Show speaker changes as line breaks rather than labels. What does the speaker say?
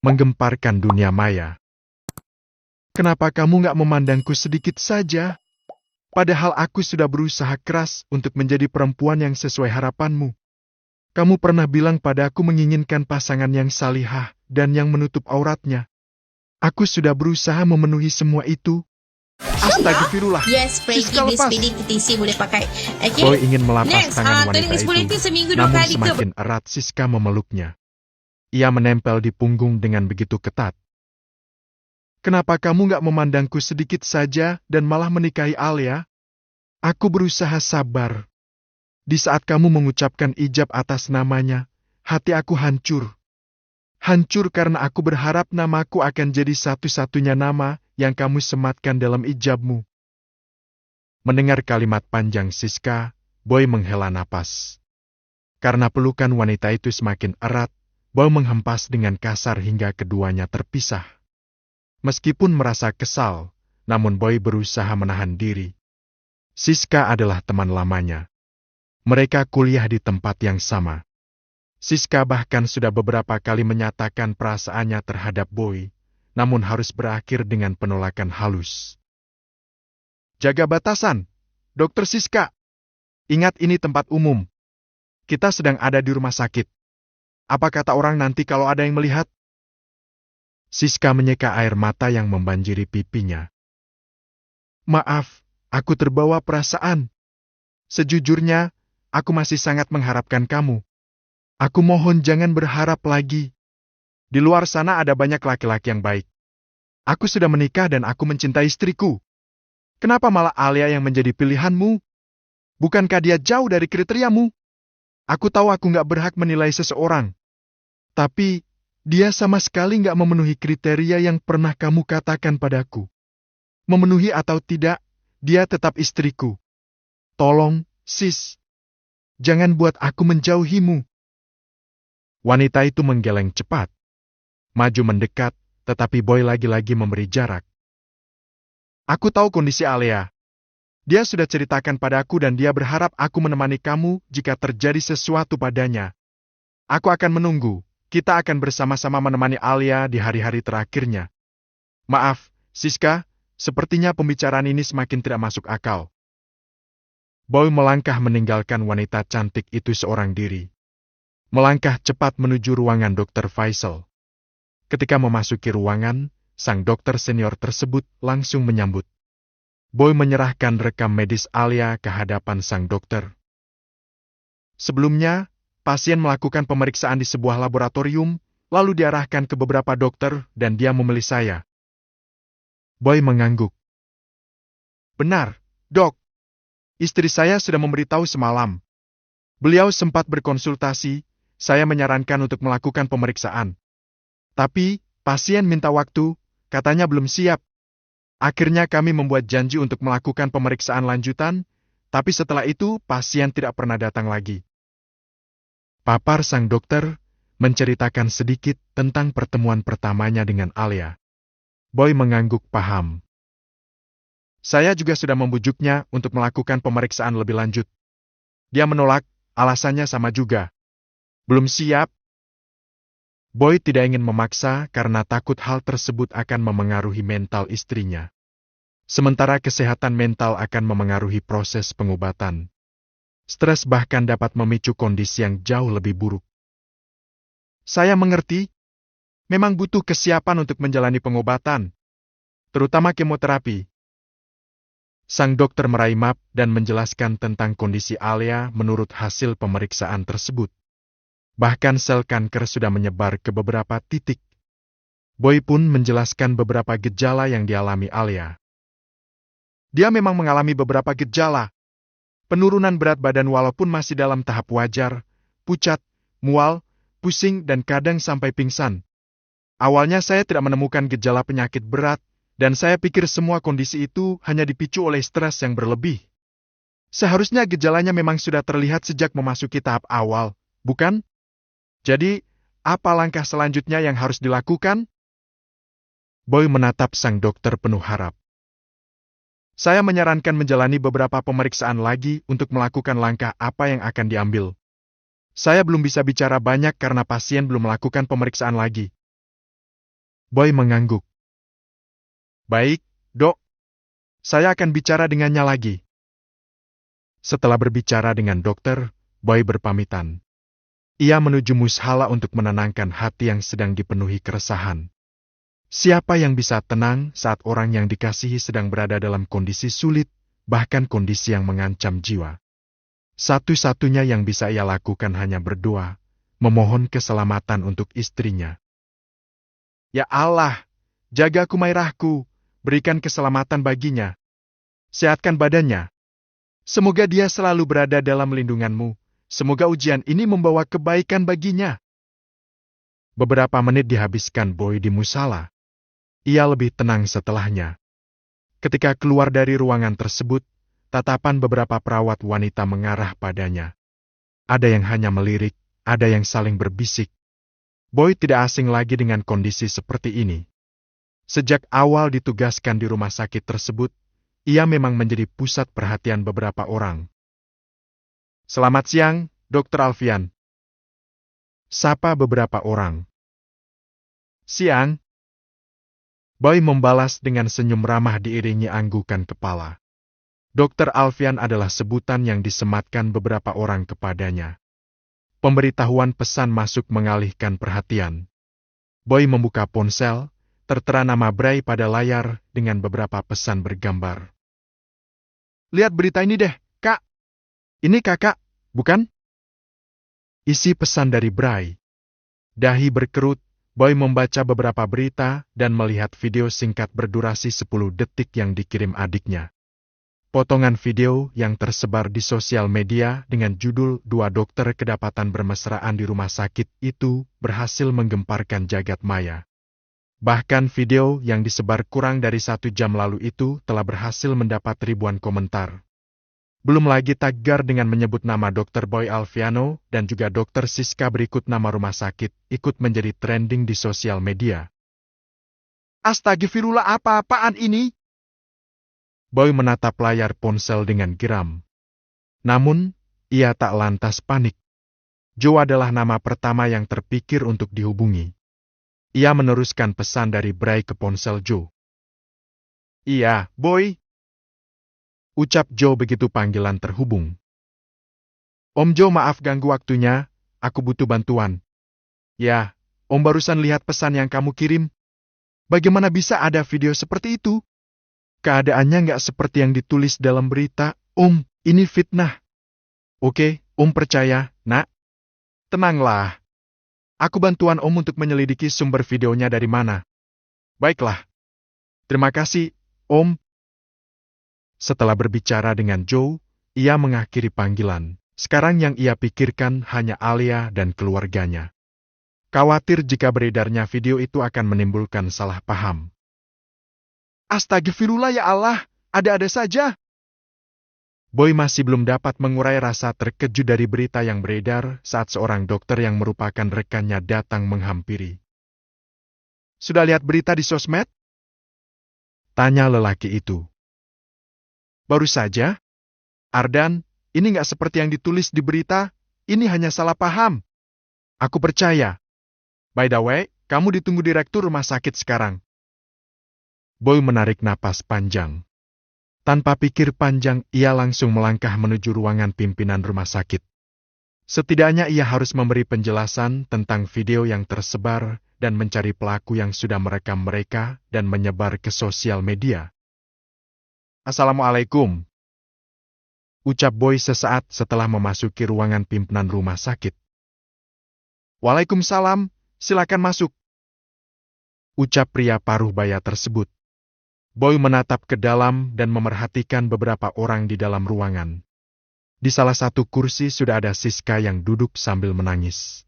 menggemparkan dunia maya. Kenapa kamu nggak memandangku sedikit saja? Padahal aku sudah berusaha keras untuk menjadi perempuan yang sesuai harapanmu. Kamu pernah bilang padaku menginginkan pasangan yang salihah dan yang menutup auratnya. Aku sudah berusaha memenuhi semua itu. Astagfirullah.
Yes, spray
Siska
this
lepas.
PDTC boleh pakai. Okay.
Boy ingin melapas
Next,
tangan wanita
toilet
itu,
disability seminggu 2
namun
kali ke.
semakin erat Siska memeluknya. Ia menempel di punggung dengan begitu ketat. Kenapa kamu nggak memandangku sedikit saja dan malah menikahi Alia? Aku berusaha sabar. Di saat kamu mengucapkan ijab atas namanya, hati aku hancur. Hancur karena aku berharap namaku akan jadi satu-satunya nama yang kamu sematkan dalam ijabmu. Mendengar kalimat panjang Siska, Boy menghela napas. Karena pelukan wanita itu semakin erat, Boy menghempas dengan kasar hingga keduanya terpisah. Meskipun merasa kesal, namun Boy berusaha menahan diri. Siska adalah teman lamanya. Mereka kuliah di tempat yang sama. Siska bahkan sudah beberapa kali menyatakan perasaannya terhadap Boy, namun harus berakhir dengan penolakan halus. Jaga batasan, Dokter Siska. Ingat ini tempat umum. Kita sedang ada di rumah sakit. Apa kata orang nanti kalau ada yang melihat? Siska menyeka air mata yang membanjiri pipinya. Maaf, aku terbawa perasaan. Sejujurnya, aku masih sangat mengharapkan kamu. Aku mohon jangan berharap lagi. Di luar sana ada banyak laki-laki yang baik. Aku sudah menikah dan aku mencintai istriku. Kenapa malah Alia yang menjadi pilihanmu? Bukankah dia jauh dari kriteriamu? Aku tahu aku nggak berhak menilai seseorang. Tapi, dia sama sekali nggak memenuhi kriteria yang pernah kamu katakan padaku. Memenuhi atau tidak, dia tetap istriku. Tolong, sis. Jangan buat aku menjauhimu. Wanita itu menggeleng cepat. Maju mendekat, tetapi Boy lagi-lagi memberi jarak. Aku tahu kondisi Alia. Dia sudah ceritakan padaku dan dia berharap aku menemani kamu jika terjadi sesuatu padanya. Aku akan menunggu. Kita akan bersama-sama menemani Alia di hari-hari terakhirnya. Maaf, Siska, sepertinya pembicaraan ini semakin tidak masuk akal. Boy melangkah meninggalkan wanita cantik itu seorang diri. Melangkah cepat menuju ruangan Dr. Faisal. Ketika memasuki ruangan, sang dokter senior tersebut langsung menyambut. Boy menyerahkan rekam medis Alia ke hadapan sang dokter. Sebelumnya, pasien melakukan pemeriksaan di sebuah laboratorium, lalu diarahkan ke beberapa dokter dan dia memilih saya. Boy mengangguk. Benar, dok. Istri saya sudah memberitahu semalam. Beliau sempat berkonsultasi, saya menyarankan untuk melakukan pemeriksaan. Tapi, pasien minta waktu, katanya belum siap. Akhirnya kami membuat janji untuk melakukan pemeriksaan lanjutan, tapi setelah itu pasien tidak pernah datang lagi. Papar sang dokter menceritakan sedikit tentang pertemuan pertamanya dengan Alia. Boy mengangguk paham. Saya juga sudah membujuknya untuk melakukan pemeriksaan lebih lanjut. Dia menolak, alasannya sama juga. Belum siap. Boy tidak ingin memaksa karena takut hal tersebut akan memengaruhi mental istrinya. Sementara kesehatan mental akan memengaruhi proses pengobatan. Stres bahkan dapat memicu kondisi yang jauh lebih buruk. Saya mengerti. Memang butuh kesiapan untuk menjalani pengobatan. Terutama kemoterapi. Sang dokter meraih map dan menjelaskan tentang kondisi Alia menurut hasil pemeriksaan tersebut. Bahkan sel kanker sudah menyebar ke beberapa titik. Boy pun menjelaskan beberapa gejala yang dialami Alia. Dia memang mengalami beberapa gejala. Penurunan berat badan walaupun masih dalam tahap wajar, pucat, mual, pusing dan kadang sampai pingsan. Awalnya saya tidak menemukan gejala penyakit berat, dan saya pikir semua kondisi itu hanya dipicu oleh stres yang berlebih. Seharusnya gejalanya memang sudah terlihat sejak memasuki tahap awal, bukan? Jadi, apa langkah selanjutnya yang harus dilakukan? Boy menatap sang dokter penuh harap. Saya menyarankan menjalani beberapa pemeriksaan lagi untuk melakukan langkah apa yang akan diambil. Saya belum bisa bicara banyak karena pasien belum melakukan pemeriksaan lagi. Boy mengangguk. Baik, Dok. Saya akan bicara dengannya lagi. Setelah berbicara dengan dokter, Boy berpamitan. Ia menuju mushala untuk menenangkan hati yang sedang dipenuhi keresahan. Siapa yang bisa tenang saat orang yang dikasihi sedang berada dalam kondisi sulit, bahkan kondisi yang mengancam jiwa? Satu-satunya yang bisa ia lakukan hanya berdoa, memohon keselamatan untuk istrinya. Ya Allah, jaga Kumairahku, berikan keselamatan baginya. Sehatkan badannya. Semoga dia selalu berada dalam lindunganmu. Semoga ujian ini membawa kebaikan baginya. Beberapa menit dihabiskan Boy di musala. Ia lebih tenang setelahnya. Ketika keluar dari ruangan tersebut, tatapan beberapa perawat wanita mengarah padanya. Ada yang hanya melirik, ada yang saling berbisik. Boy tidak asing lagi dengan kondisi seperti ini. Sejak awal ditugaskan di rumah sakit tersebut, ia memang menjadi pusat perhatian beberapa orang. Selamat siang, Dr. Alfian. Sapa beberapa orang. Siang. Boy membalas dengan senyum ramah diiringi anggukan kepala. Dr. Alfian adalah sebutan yang disematkan beberapa orang kepadanya. Pemberitahuan pesan masuk mengalihkan perhatian. Boy membuka ponsel, tertera nama Bray pada layar dengan beberapa pesan bergambar. Lihat berita ini deh, Kak. Ini kakak, bukan? Isi pesan dari Bray. Dahi berkerut, Boy membaca beberapa berita dan melihat video singkat berdurasi 10 detik yang dikirim adiknya. Potongan video yang tersebar di sosial media dengan judul "Dua dokter kedapatan bermesraan di rumah sakit" itu berhasil menggemparkan jagat maya. Bahkan video yang disebar kurang dari 1 jam lalu itu telah berhasil mendapat ribuan komentar. Belum lagi tagar dengan menyebut nama Dr. Boy Alfiano dan juga Dr. Siska berikut nama rumah sakit ikut menjadi trending di sosial media. Astagfirullah, apa-apaan ini? Boy menatap layar ponsel dengan geram. Namun, ia tak lantas panik. Joe adalah nama pertama yang terpikir untuk dihubungi. Ia meneruskan pesan dari Bray ke ponsel Joe. Iya, Boy. Ucap Joe begitu panggilan terhubung. Om Joe, maaf ganggu waktunya, aku butuh bantuan. Ya, Om barusan lihat pesan yang kamu kirim. Bagaimana bisa ada video seperti itu? Keadaannya nggak seperti yang ditulis dalam berita, Om, ini fitnah. Oke, Om percaya, Nak. Tenanglah. Aku bantuan Om untuk menyelidiki sumber videonya dari mana. Baiklah. Terima kasih, Om. Setelah berbicara dengan Joe, ia mengakhiri panggilan. Sekarang yang ia pikirkan hanya Alia dan keluarganya. Khawatir jika beredarnya video itu akan menimbulkan salah paham. Astagfirullah, ya Allah, ada-ada saja. Boy masih belum dapat mengurai rasa terkejut dari berita yang beredar saat seorang dokter yang merupakan rekannya datang menghampiri. Sudah lihat berita di sosmed? Tanya lelaki itu. Baru saja? Ardan, ini nggak seperti yang ditulis di berita, ini hanya salah paham. Aku percaya. By the way, kamu ditunggu direktur rumah sakit sekarang. Boy menarik napas panjang. Tanpa pikir panjang, ia langsung melangkah menuju ruangan pimpinan rumah sakit. Setidaknya ia harus memberi penjelasan tentang video yang tersebar dan mencari pelaku yang sudah merekam mereka dan menyebar ke sosial media. Assalamualaikum. Ucap Boy sesaat setelah memasuki ruangan pimpinan rumah sakit. Waalaikumsalam, silakan masuk. Ucap pria paruh baya tersebut. Boy menatap ke dalam dan memerhatikan beberapa orang di dalam ruangan. Di salah satu kursi sudah ada Siska yang duduk sambil menangis.